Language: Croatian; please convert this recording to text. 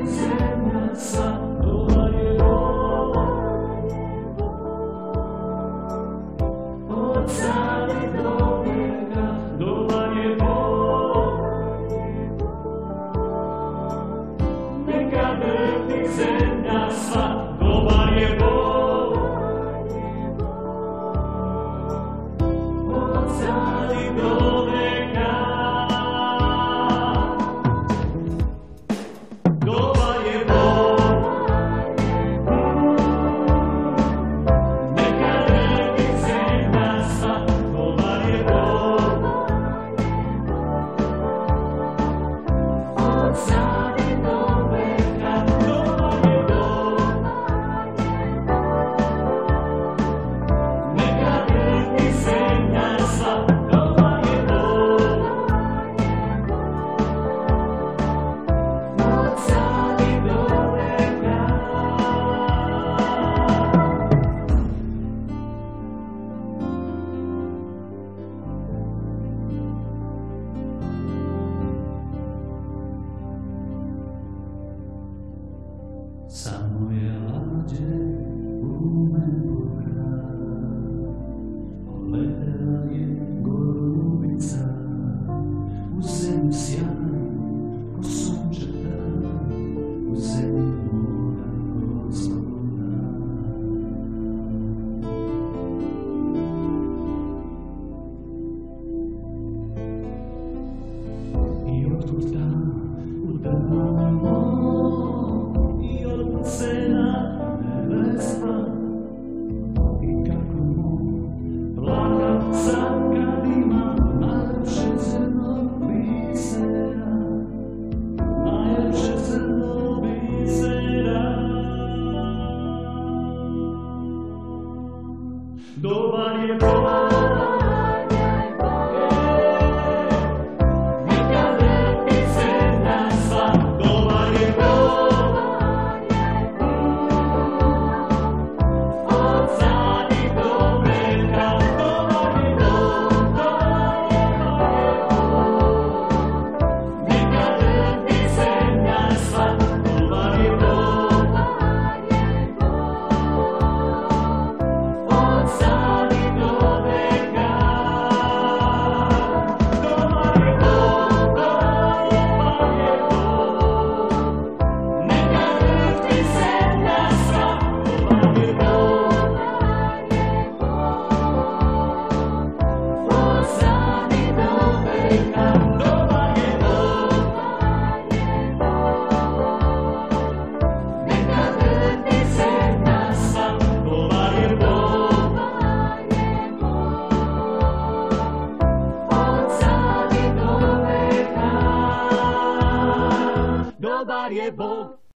Zemlja sva, dobar je Bog, od sada i do vijeka, dobar je Bog. Neka drhti zemlja sva, dobar je Bog, od sada i do vijeka. Dobar je Bog, neka drhti zemlja sva, dobar je Bog, od sada i do vijeka, dobar je Bog, neka drhti zemlja sva, dobar je Bog, od sada i do vijeka. Samo je lađe ume bura, poletela je golubica u zemlju sjajnu ko sunčan dan, u zemlju mora ko sloboda. I otkud tam u drvom moru